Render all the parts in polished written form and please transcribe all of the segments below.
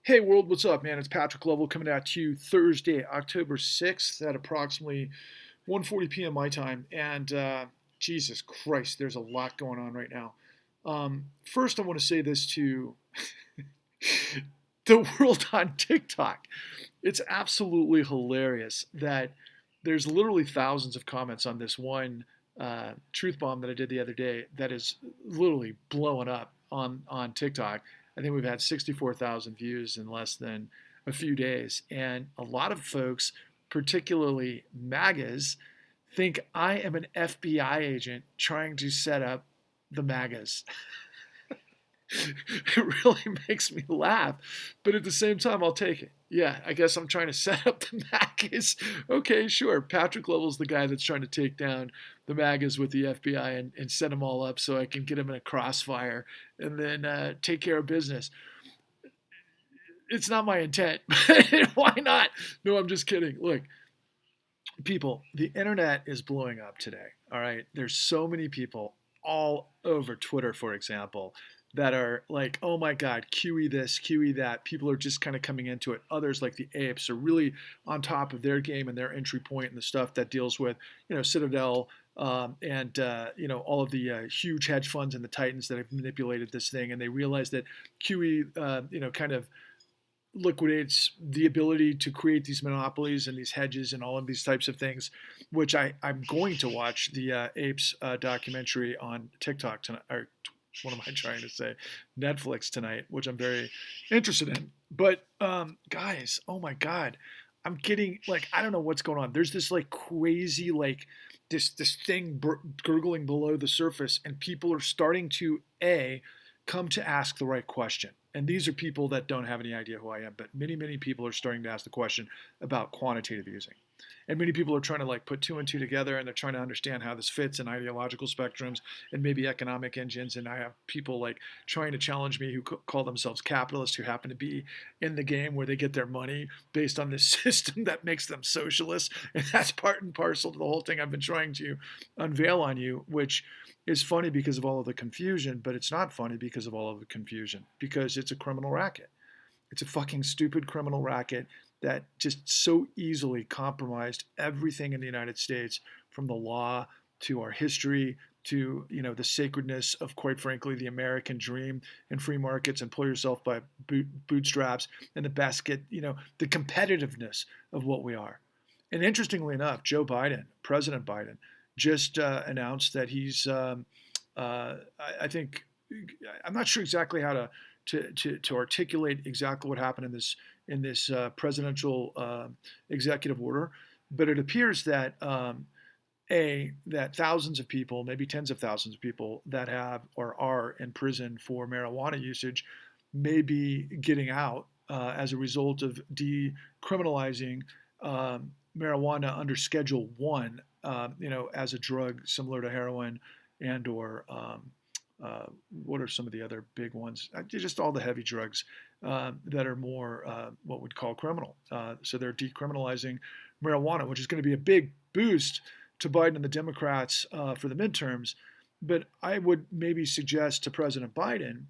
Hey world, what's up, man? It's Patrick Lovell coming at you Thursday, October 6th at approximately 1:40 p.m. my time. And Jesus Christ, there's a lot going on right now. First, I want to say this to the world on TikTok. It's absolutely hilarious that there's literally thousands of comments on this one truth bomb that I did the other day that is literally blowing up on TikTok. I think we've had 64,000 views in less than a few days. And a lot of folks, particularly MAGAs, think I am an FBI agent trying to set up the MAGAs. It really makes me laugh, but at the same time, I'll take it. Yeah, I guess I'm trying to set up the MAGAs. Okay, sure. Patrick Lovell's the guy that's trying to take down the MAGAs with the FBI and set them all up so I can get them in a crossfire and then take care of business. It's not my intent. Why not? No, I'm just kidding. Look, people, the internet is blowing up today. All right. There's so many people all over Twitter, for example, that are like, oh my God, QE this, QE that. People are just kind of coming into it. Others, like the apes, are really on top of their game and their entry point and the stuff that deals with, Citadel and all of the huge hedge funds and the titans that have manipulated this thing. And they realize that QE, kind of liquidates the ability to create these monopolies and these hedges and all of these types of things, which I'm going to watch the apes documentary on TikTok tonight, or what am I trying to say? Netflix tonight, which I'm very interested in. But guys, oh my God, I'm getting like, I don't know what's going on. There's this like crazy, like this thing gurgling below the surface, and people are starting to come to ask the right question. And these are people that don't have any idea who I am, but many people are starting to ask the question about quantitative easing. And many people are trying to like put two and two together, and they're trying to understand how this fits in ideological spectrums and maybe economic engines. And I have people like trying to challenge me who call themselves capitalists, who happen to be in the game where they get their money based on this system that makes them socialists. And that's part and parcel to the whole thing I've been trying to unveil on you, which is funny because of all of the confusion, but it's not funny because of all of the confusion, because it's a criminal racket. It's a fucking stupid criminal racket that just so easily compromised everything in the United States, from the law to our history to the sacredness of, quite frankly, the American dream and free markets and pull yourself by bootstraps, and the basket, the competitiveness of what we are. And interestingly enough, Joe Biden, President Biden, just announced that he's, I think, I'm not sure exactly how to articulate exactly what happened in this presidential executive order, but it appears that that thousands of people, maybe tens of thousands of people that have or are in prison for marijuana usage, may be getting out as a result of decriminalizing marijuana under Schedule One, as a drug similar to heroin and/or what are some of the other big ones? Just all the heavy drugs that are more what we'd call criminal. So they're decriminalizing marijuana, which is going to be a big boost to Biden and the Democrats for the midterms. But I would maybe suggest to President Biden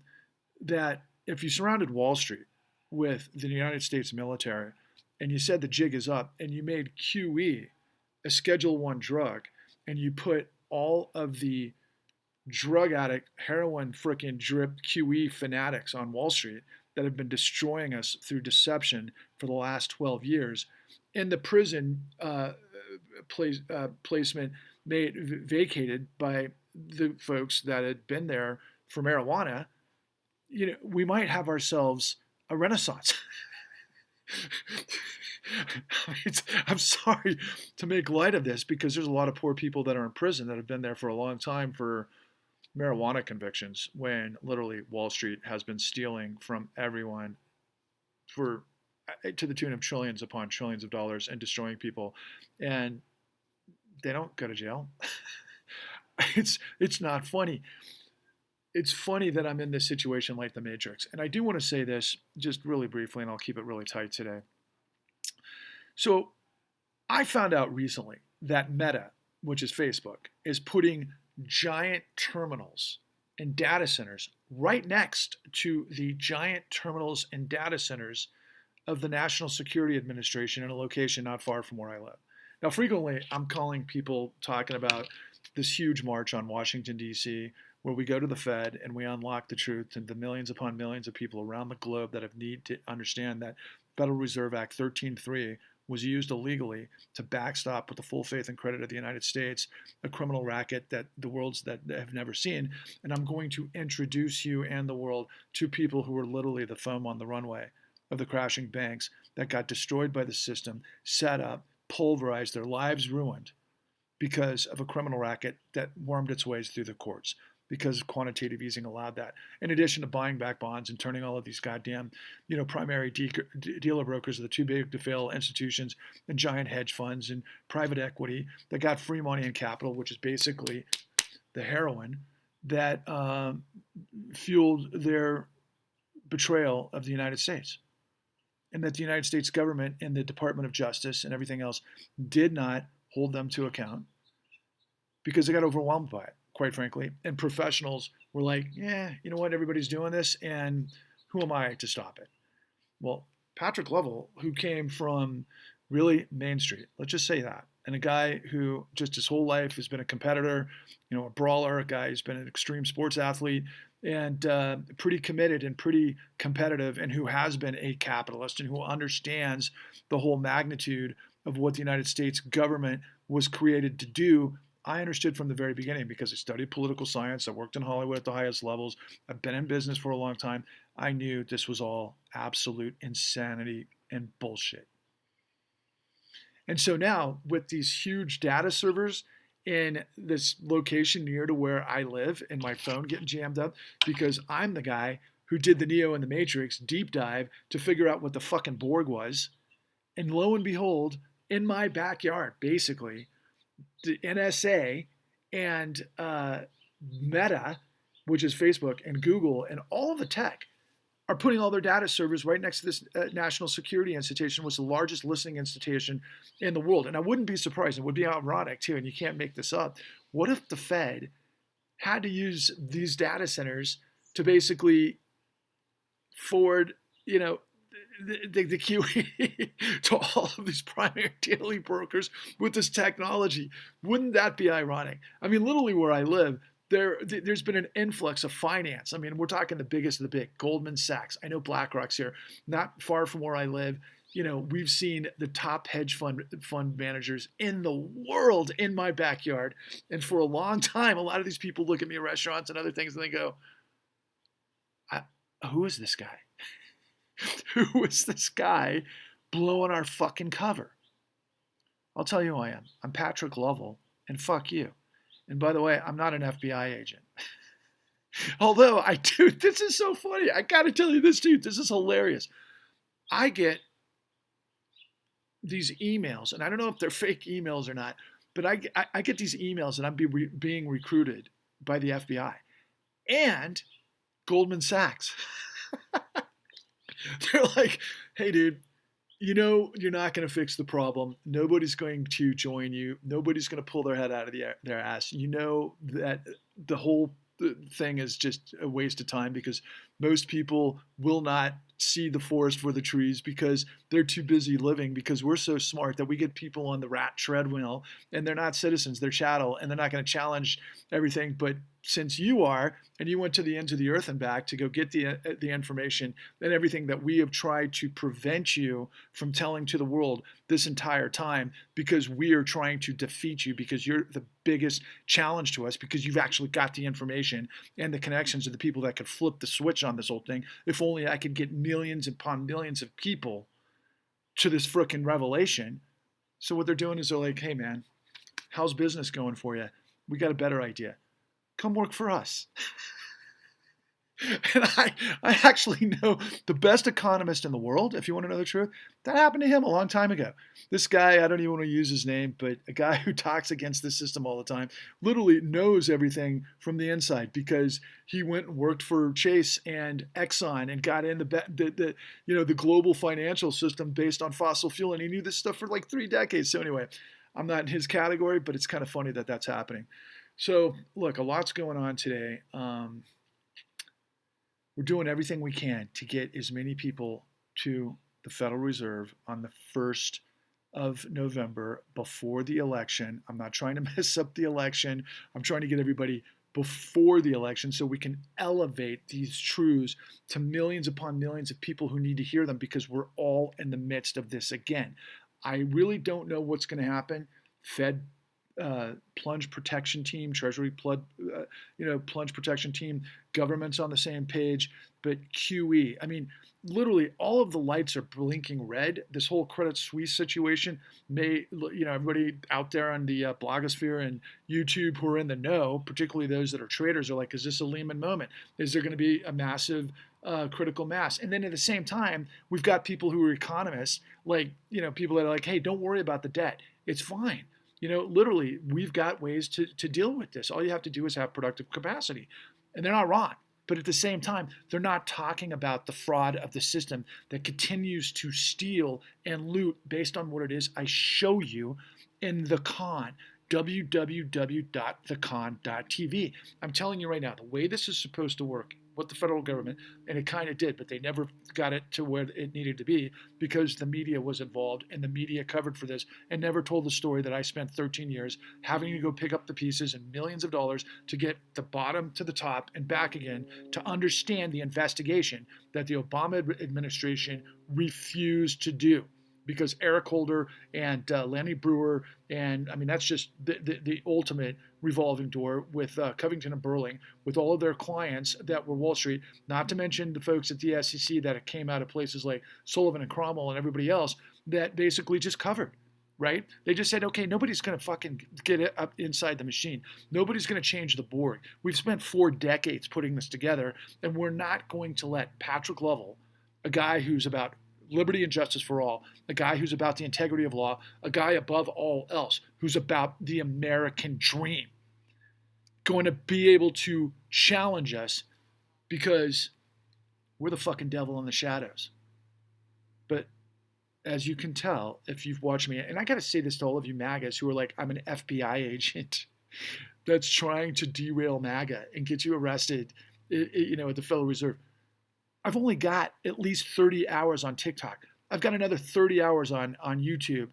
that if you surrounded Wall Street with the United States military, and you said the jig is up, and you made QE a Schedule One drug, and you put all of the drug addict, heroin frickin' drip QE fanatics on Wall Street that have been destroying us through deception for the last 12 years in the prison placement made vacated by the folks that had been there for marijuana, we might have ourselves a renaissance. I'm sorry to make light of this, because there's a lot of poor people that are in prison that have been there for a long time for marijuana convictions, when literally Wall Street has been stealing from everyone for to the tune of trillions upon trillions of dollars and destroying people, and they don't go to jail. It's not funny. It's funny that I'm in this situation like the Matrix. And I do want to say this just really briefly, and I'll keep it really tight today. So I found out recently that Meta, which is Facebook, is putting giant terminals and data centers right next to the giant terminals and data centers of the National Security Administration in a location not far from where I live. Now, frequently, I'm calling people talking about this huge march on Washington, D.C., where we go to the Fed and we unlock the truth to the millions upon millions of people around the globe that have need to understand that Federal Reserve Act 13.3 was used illegally to backstop with the full faith and credit of the United States, a criminal racket that the world's that have never seen. And I'm going to introduce you and the world to people who are literally the foam on the runway of the crashing banks that got destroyed by the system, set up, pulverized, their lives ruined because of a criminal racket that wormed its ways through the courts, because quantitative easing allowed that. In addition to buying back bonds and turning all of these goddamn, primary dealer brokers of the too big to fail institutions and giant hedge funds and private equity that got free money and capital, which is basically the heroin that fueled their betrayal of the United States. And that the United States government and the Department of Justice and everything else did not hold them to account because they got overwhelmed by it, quite frankly. And professionals were like, yeah, you know what, everybody's doing this, and who am I to stop it? Well, Patrick Lovell, who came from really Main Street, let's just say that, and a guy who just his whole life has been a competitor, a brawler, a guy who's been an extreme sports athlete, and pretty committed and pretty competitive, and who has been a capitalist and who understands the whole magnitude of what the United States government was created to do. I understood from the very beginning because I studied political science. I worked in Hollywood at the highest levels. I've been in business for a long time. I knew this was all absolute insanity and bullshit. And so now with these huge data servers in this location near to where I live and my phone getting jammed up because I'm the guy who did the Neo and the Matrix deep dive to figure out what the fucking Borg was. And lo and behold, in my backyard, basically, the NSA and Meta, which is Facebook, and Google, and all the tech are putting all their data servers right next to this National Security Institution, which is the largest listening institution in the world. And I wouldn't be surprised, it would be ironic too, and you can't make this up. What if the Fed had to use these data centers to basically forward, the QE to all of these primary daily brokers with this technology? Wouldn't that be ironic? I mean, literally where I live, there's been an influx of finance. I mean, we're talking the biggest of the big, Goldman Sachs. I know BlackRock's here, not far from where I live. We've seen the top hedge fund managers in the world in my backyard. And for a long time, a lot of these people look at me at restaurants and other things and they go, who is this guy? Who is this guy blowing our fucking cover? I'll tell you who I am. I'm Patrick Lovell, and fuck you. And by the way, I'm not an FBI agent. Although I do, this is so funny. I gotta tell you this, dude. This is hilarious. I get these emails, and I don't know if they're fake emails or not, but I get these emails that I'm being recruited by the FBI and Goldman Sachs. They're like, hey, dude, you're not going to fix the problem. Nobody's going to join you. Nobody's going to pull their head out of their ass. You know that the whole thing is just a waste of time because most people will not see the forest for the trees because they're too busy living, because we're so smart that we get people on the rat treadmill and they're not citizens, they're chattel, and they're not going to challenge everything. But since you are, and you went to the ends of the earth and back to go get the information and everything that we have tried to prevent you from telling to the world this entire time, because we are trying to defeat you, because you're the biggest challenge to us, because you've actually got the information and the connections of the people that could flip the switch on this whole thing. If only I could get millions upon millions of people to this frickin' revelation. So what they're doing is they're like, hey man, how's business going for you? We got a better idea. Come work for us. And I actually know the best economist in the world, if you want to know the truth. That happened to him a long time ago. This guy, I don't even want to use his name, but a guy who talks against the system all the time, literally knows everything from the inside because he went and worked for Chase and Exxon and got in the global financial system based on fossil fuel, and he knew this stuff for like 3 decades. So anyway, I'm not in his category, but it's kind of funny that that's happening. So look, a lot's going on today. We're doing everything we can to get as many people to the Federal Reserve on the 1st of November before the election. I'm not trying to mess up the election. I'm trying to get everybody before the election so we can elevate these truths to millions upon millions of people who need to hear them, because we're all in the midst of this again. I really don't know what's going to happen. Fed plunge protection team, Treasury plunge protection team, government's on the same page, but QE. I mean, literally all of the lights are blinking red. This whole Credit Suisse situation may, everybody out there on the blogosphere and YouTube who are in the know, particularly those that are traders, are like, is this a Lehman moment? Is there going to be a massive critical mass? And then at the same time, we've got people who are economists, like, people that are like, hey, don't worry about the debt. It's fine. Literally, we've got ways to deal with this. All you have to do is have productive capacity. And they're not wrong. But at the same time, they're not talking about the fraud of the system that continues to steal and loot based on what it is I show you in The Con, www.thecon.tv. I'm telling you right now, the way this is supposed to work with the federal government, and it kind of did, but they never got it to where it needed to be because the media was involved and the media covered for this and never told the story that I spent 13 years having to go pick up the pieces and millions of dollars to get the bottom to the top and back again to understand the investigation that the Obama administration refused to do. Because Eric Holder and Lanny Brewer, and I mean, that's just the ultimate revolving door with Covington and Burling, with all of their clients that were Wall Street, not to mention the folks at the SEC that came out of places like Sullivan and Cromwell and everybody else that basically just covered, right? They just said, okay, nobody's going to fucking get it up inside the machine. Nobody's going to change the board. We've spent 4 decades putting this together, and we're not going to let Patrick Lovell, a guy who's about liberty and justice for all, a guy who's about the integrity of law, a guy above all else who's about the American dream, going to be able to challenge us because we're the fucking devil in the shadows. But as you can tell, if you've watched me, and I got to say this to all of you MAGAs who are like, I'm an FBI agent that's trying to derail MAGA and get you arrested, at the Federal Reserve. I've only got at least 30 hours on TikTok. I've got another 30 hours on YouTube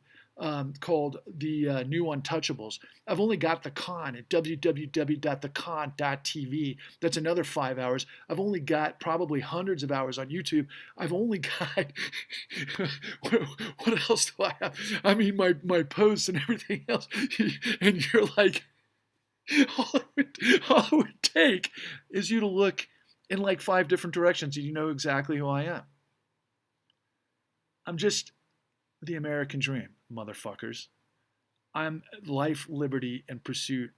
called the New Untouchables. I've only got The Con at www.thecon.tv. That's another 5 hours. I've only got probably hundreds of hours on YouTube. I've only got, what else do I have? I mean, my posts and everything else. And you're like, all it would take is you to look in like 5 different directions, and you know exactly who I am. I'm just the American dream, motherfuckers. I'm life, liberty, and pursuit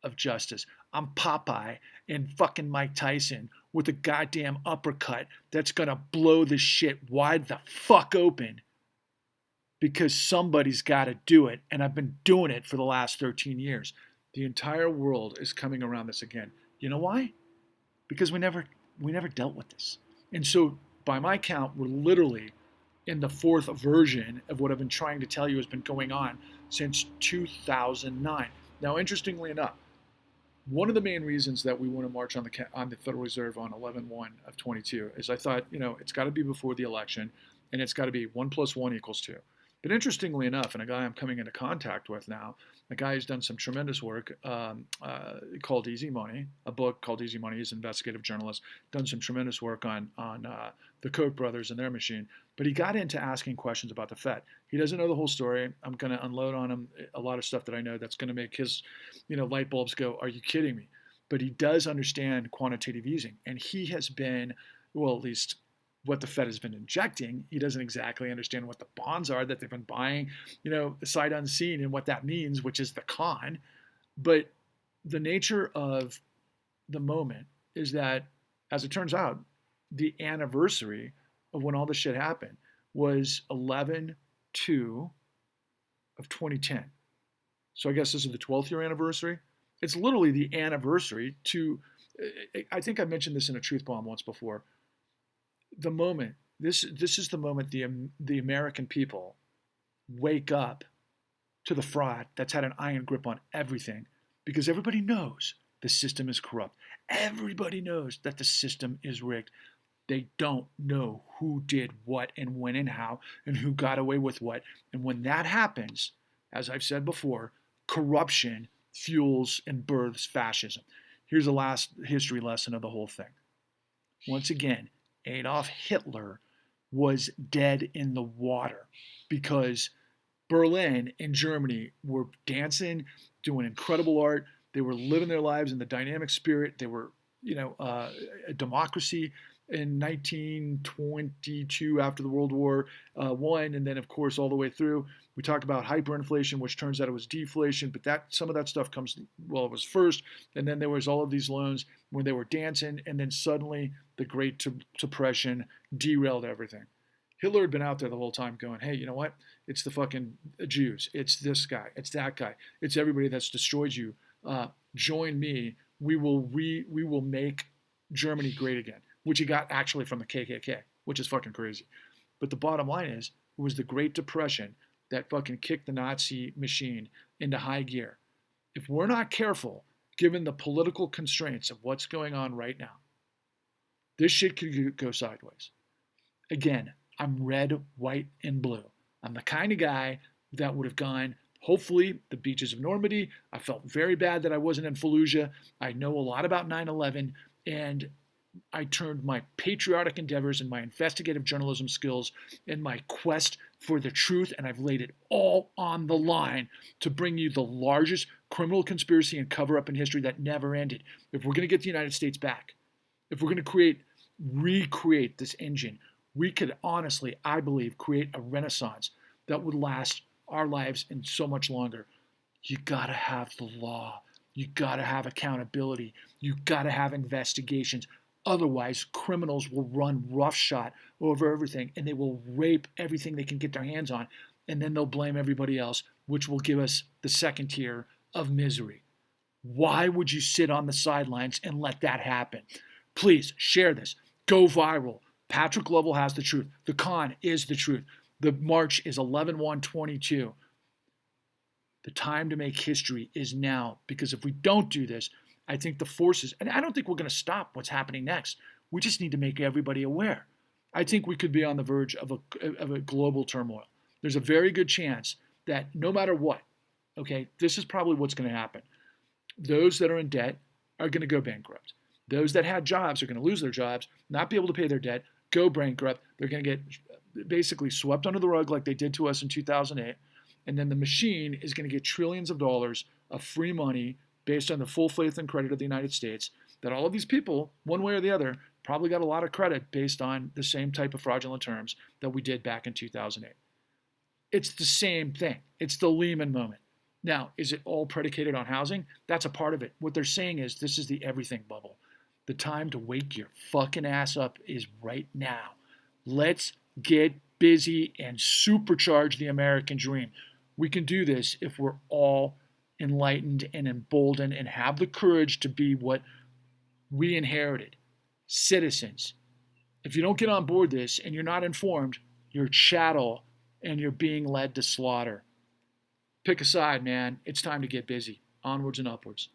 of justice. I'm Popeye and fucking Mike Tyson with a goddamn uppercut that's gonna blow this shit wide the fuck open because somebody's gotta do it, and I've been doing it for the last 13 years. The entire world is coming around this again. You know why? Because we never dealt with this. And so by my count, we're literally in the 4th version of what I've been trying to tell you has been going on since 2009. Now, interestingly enough, one of the main reasons that we want to march on the Federal Reserve on 11/1 of 22 is I thought, it's got to be before the election, and it's got to be 1 + 1 = 2. But interestingly enough, and a guy I'm coming into contact with now, a guy who's done some tremendous work called Easy Money, a book called Easy Money. He's an investigative journalist, done some tremendous work on the Koch brothers and their machine. But he got into asking questions about the Fed. He doesn't know the whole story. I'm going to unload on him a lot of stuff that I know that's going to make his light bulbs go, are you kidding me? But he does understand quantitative easing. And he has been, well, at least what the Fed has been injecting. He doesn't exactly understand what the bonds are that they've been buying, sight unseen, and what that means, which is the con. But the nature of the moment is that, as it turns out, the anniversary of when all this shit happened was 11/2 of 2010. So I guess this is the 12th year anniversary. It's literally the anniversary to, I think I mentioned this in a truth bomb once before. The moment, this is the moment the American people wake up to the fraud that's had an iron grip on everything, because everybody knows the system is corrupt. Everybody knows that the system is rigged. They don't know who did what and when and how and who got away with what. And when that happens, as I've said before, corruption fuels and births fascism. Here's the last history lesson of the whole thing. Once again, Adolf Hitler was dead in the water because Berlin and Germany were dancing, doing incredible art. They were living their lives in the dynamic spirit. They were, a democracy in 1922 after the World War I, and then of course all the way through. We talk about hyperinflation, which turns out it was deflation, but some of that stuff comes, well, it was first, and then there was all of these loans when they were dancing, and then suddenly the Great Depression derailed everything. Hitler had been out there the whole time going, hey, you know what? It's the fucking Jews. It's this guy. It's that guy. It's everybody that's destroyed you. Join me. We will make Germany great again, which he got actually from the KKK, which is fucking crazy. But the bottom line is, it was the Great Depression that fucking kicked the Nazi machine into high gear. If we're not careful, given the political constraints of what's going on right now, this shit could go sideways. Again, I'm red, white, and blue. I'm the kind of guy that would have gone, hopefully, the beaches of Normandy. I felt very bad that I wasn't in Fallujah. I know a lot about 9/11, and I turned my patriotic endeavors and my investigative journalism skills and my quest for the truth, and I've laid it all on the line to bring you the largest criminal conspiracy and cover-up in history that never ended. If we're going to get the United States back, if we're going to recreate this engine, we could honestly, I believe, create a renaissance that would last our lives and so much longer. You got to have the law. You got to have accountability. You got to have investigations. Otherwise, criminals will run roughshod over everything, and they will rape everything they can get their hands on, and then they'll blame everybody else, which will give us the second tier of misery. Why would you sit on the sidelines and let that happen? Please share this. Go viral. Patrick Lovell has the truth. The con is the truth. The march is 11/1/22. The time to make history is now, because if we don't do this, I think the forces, and I don't think we're going to stop what's happening next. We just need to make everybody aware. I think we could be on the verge of a global turmoil. There's a very good chance that no matter what, okay, this is probably what's going to happen. Those that are in debt are going to go bankrupt. Those that had jobs are going to lose their jobs, not be able to pay their debt, go bankrupt. They're going to get basically swept under the rug like they did to us in 2008. And then the machine is going to get trillions of dollars of free money based on the full faith and credit of the United States, that all of these people, one way or the other, probably got a lot of credit based on the same type of fraudulent terms that we did back in 2008. It's the same thing. It's the Lehman moment. Now, is it all predicated on housing? That's a part of it. What they're saying is this is the everything bubble. The time to wake your fucking ass up is right now. Let's get busy and supercharge the American dream. We can do this if we're all enlightened and emboldened and have the courage to be what we inherited, citizens. If you don't get on board this and you're not informed, you're chattel and you're being led to slaughter. Pick a side, man. It's time to get busy. Onwards and upwards.